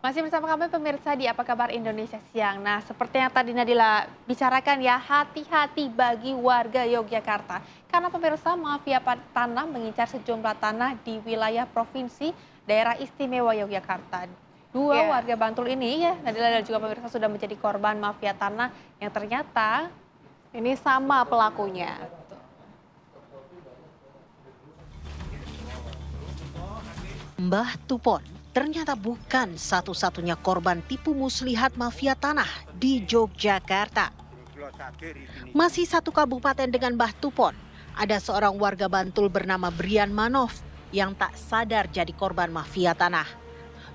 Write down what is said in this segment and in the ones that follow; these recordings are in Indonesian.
Masih bersama kami pemirsa di Apa Kabar Indonesia Siang. Nah, seperti yang tadi Nadila bicarakan ya, hati-hati bagi warga Yogyakarta. Karena pemirsa mafia tanah mengincar sejumlah tanah di wilayah provinsi daerah istimewa Yogyakarta. Dua Ya, warga Bantul ini ya, Nadila dan juga pemirsa sudah menjadi korban mafia tanah yang ternyata ini sama pelakunya. Mbah Tupon ternyata bukan satu-satunya korban tipu muslihat mafia tanah di Yogyakarta. Masih satu kabupaten dengan Mbah Tupon, ada seorang warga Bantul bernama Brian Manov yang tak sadar jadi korban mafia tanah.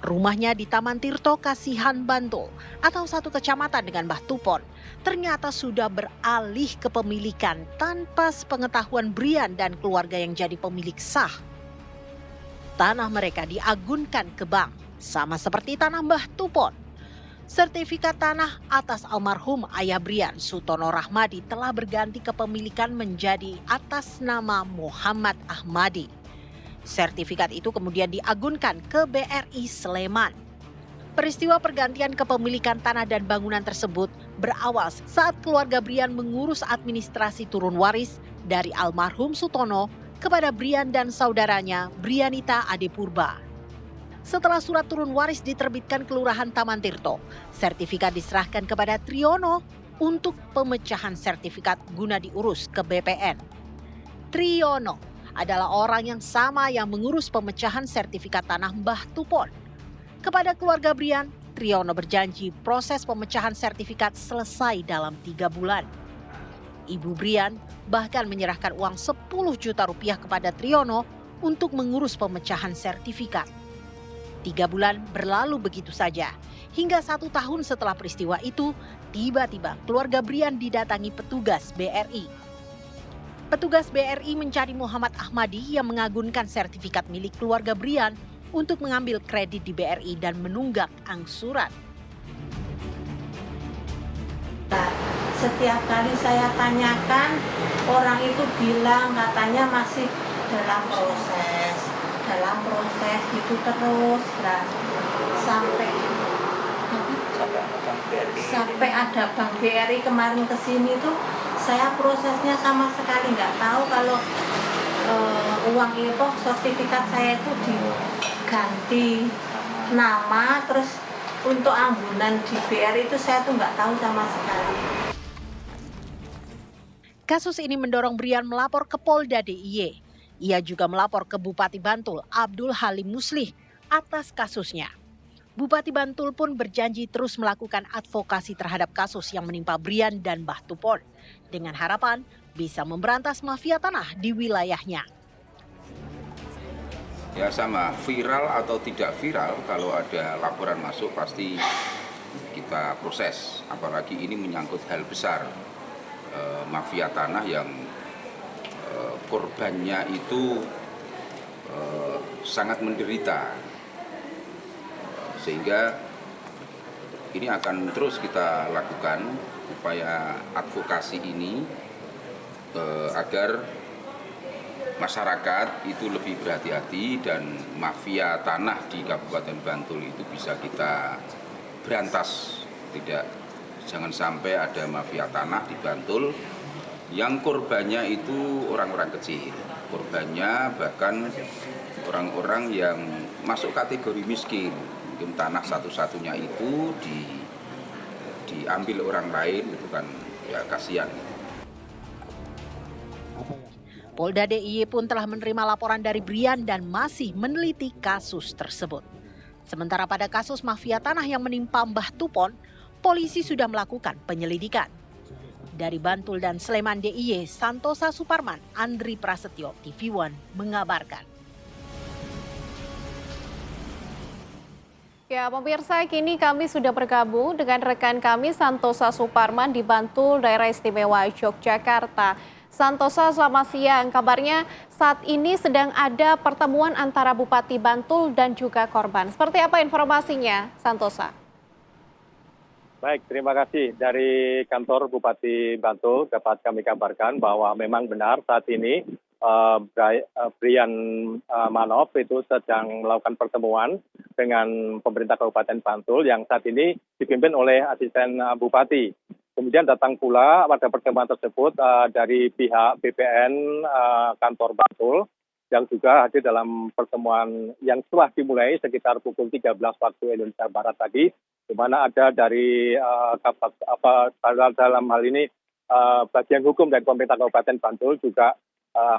Rumahnya di Taman Tirto, Kasihan, Bantul, atau satu kecamatan dengan Mbah Tupon, ternyata sudah beralih kepemilikan tanpa sepengetahuan Brian dan keluarga yang jadi pemilik sah. Tanah mereka diagunkan ke bank, sama seperti tanah Mbah Tupon. Sertifikat tanah atas almarhum Ayah Brian, Sutono Rahmadi, telah berganti kepemilikan menjadi atas nama Muhammad Ahmadi. Sertifikat itu kemudian diagunkan ke BRI Sleman. Peristiwa pergantian kepemilikan tanah dan bangunan tersebut berawal saat keluarga Brian mengurus administrasi turun waris dari almarhum Sutono kepada Brian dan saudaranya Brianita Adepurba. Setelah surat turun waris diterbitkan Kelurahan Taman Tirto, sertifikat diserahkan kepada Triono untuk pemecahan sertifikat guna diurus ke BPN. Triono adalah orang yang sama yang mengurus pemecahan sertifikat tanah Mbah Tupon. Kepada keluarga Brian, Triono berjanji proses pemecahan sertifikat selesai dalam 3 bulan. Ibu Brian bahkan menyerahkan uang 10 juta rupiah kepada Triono untuk mengurus pemecahan sertifikat. 3 bulan berlalu begitu saja, hingga 1 tahun setelah peristiwa itu, tiba-tiba keluarga Brian didatangi petugas BRI. Petugas BRI mencari Muhammad Ahmadi yang mengagunkan sertifikat milik keluarga Brian untuk mengambil kredit di BRI dan menunggak angsuran. Setiap kali saya tanyakan, orang itu bilang katanya masih dalam proses gitu terus. Nah, sampai ada Bank BRI kemarin kesini tuh, saya prosesnya sama sekali nggak tahu kalau uang itu sertifikat saya itu diganti nama, terus untuk ambulan di BRI itu saya tuh nggak tahu sama sekali. Kasus ini mendorong Brian melapor ke Polda DIY. Ia juga melapor ke Bupati Bantul, Abdul Halim Muslih, atas kasusnya. Bupati Bantul pun berjanji terus melakukan advokasi terhadap kasus yang menimpa Brian dan Mbah Tupon, dengan harapan bisa memberantas mafia tanah di wilayahnya. Ya sama, viral atau tidak viral, kalau ada laporan masuk pasti kita proses. Apalagi ini menyangkut hal besar, mafia tanah yang korbannya itu sangat menderita. Sehingga ini akan terus kita lakukan upaya advokasi ini agar masyarakat itu lebih berhati-hati dan mafia tanah di Kabupaten Bantul itu bisa kita berantas. Jangan sampai ada mafia tanah di Bantul yang korbannya itu orang-orang kecil. Korbannya bahkan orang-orang yang masuk kategori miskin. Mungkin tanah satu-satunya itu diambil orang lain, itu kan ya kasihan. Polda DIY pun telah menerima laporan dari Brian dan masih meneliti kasus tersebut. Sementara pada kasus mafia tanah yang menimpa Mbah Tupon, polisi sudah melakukan penyelidikan. Dari Bantul dan Sleman DIY, Santosa Suparman, Andri Prasetyo, TV One mengabarkan. Ya, pemirsa, kini kami sudah bergabung dengan rekan kami Santosa Suparman di Bantul, Daerah Istimewa Yogyakarta. Santosa, selamat siang. Kabarnya saat ini sedang ada pertemuan antara Bupati Bantul dan juga korban. Seperti apa informasinya, Santosa? Baik, terima kasih. Dari kantor Bupati Bantul dapat kami kabarkan bahwa memang benar saat ini Brian Manoff itu sedang melakukan pertemuan dengan pemerintah Kabupaten Bantul yang saat ini dipimpin oleh asisten bupati. Kemudian datang pula pada pertemuan tersebut dari pihak BPN kantor Bantul yang juga hadir dalam pertemuan yang telah dimulai sekitar pukul 13 waktu Indonesia Barat tadi, di mana ada dari dalam hal ini bagian hukum dari pemerintah Kabupaten Bantul juga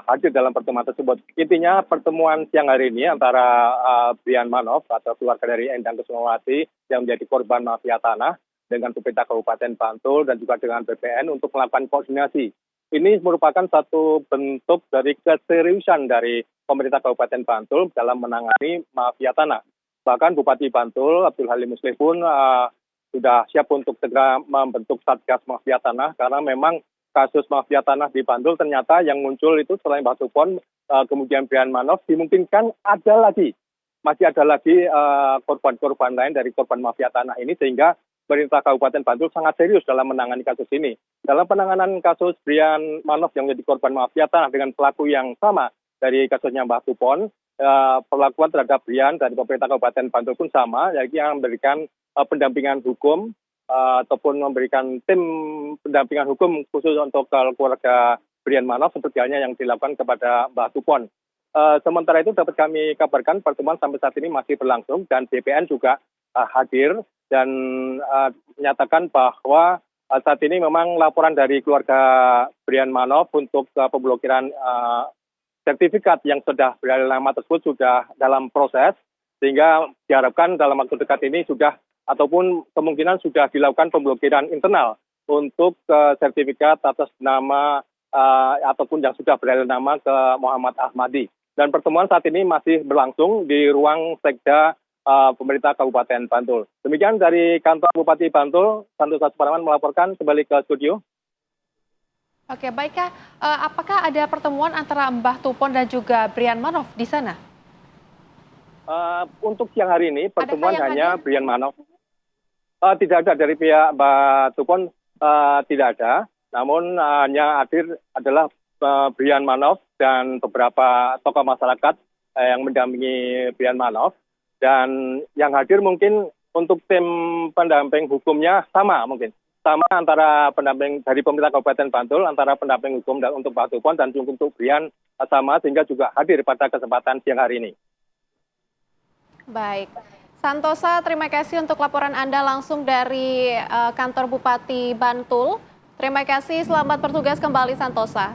hadir dalam pertemuan tersebut. Intinya pertemuan siang hari ini antara Brian Manoff atau keluarga dari Endang Kusumawati yang menjadi korban mafia tanah dengan pemerintah Kabupaten Bantul dan juga dengan BPN untuk melakukan koordinasi. Ini merupakan satu bentuk dari keseriusan dari pemerintah Kabupaten Bantul dalam menangani mafia tanah. Bahkan Bupati Bantul, Abdul Halim Muslih pun sudah siap untuk segera membentuk Satgas Mafia Tanah karena memang kasus mafia tanah di Bantul ternyata yang muncul itu selain Mbah Tupon, kemudian Brian Manoff, dimungkinkan masih ada lagi korban-korban lain dari korban mafia tanah ini, sehingga pemerintah Kabupaten Bantul sangat serius dalam menangani kasus ini. Dalam penanganan kasus Brian Manoff yang menjadi korban mafia tanah dengan pelaku yang sama dari kasusnya Mbah Tupon, perlakuan terhadap Brian dari pemerintah Kabupaten Bantul pun sama, yaitu yang memberikan pendampingan hukum ataupun memberikan tim pendampingan hukum khusus untuk keluarga Brian Manoff seperti halnya yang dilakukan kepada Mbah Tupon. Sementara itu dapat kami kabarkan pertemuan sampai saat ini masih berlangsung dan BPN juga hadir dan menyatakan bahwa saat ini memang laporan dari keluarga Brian Manoff untuk pemblokiran sertifikat yang sudah berada lama tersebut sudah dalam proses, sehingga diharapkan dalam waktu dekat ini sudah ataupun kemungkinan sudah dilakukan pemblokiran internal untuk sertifikat atas nama ataupun yang sudah berada nama ke Muhammad Ahmadi. Dan pertemuan saat ini masih berlangsung di ruang Sekda pemerintah Kabupaten Bantul. Demikian dari kantor Bupati Bantul, Santosa Suparman melaporkan kembali ke studio. Oke, baikkah, apakah ada pertemuan antara Mbah Tupon dan juga Brian Manoff di sana? Untuk siang hari ini pertemuan hanya Brian Manoff. Tidak ada dari pihak Mbah Tupon, tidak ada. Namun hanya hadir adalah Brian Manoff dan beberapa tokoh masyarakat yang mendampingi Brian Manoff. Dan yang hadir mungkin untuk tim pendamping hukumnya sama antara pendamping dari pemerintah Kabupaten Bantul, antara pendamping hukum dan untuk Mbah Tupon dan untuk Brian sama, sehingga juga hadir pada kesempatan siang hari ini. Baik, Santosa, terima kasih untuk laporan Anda langsung dari kantor Bupati Bantul. Terima kasih, selamat bertugas kembali Santosa.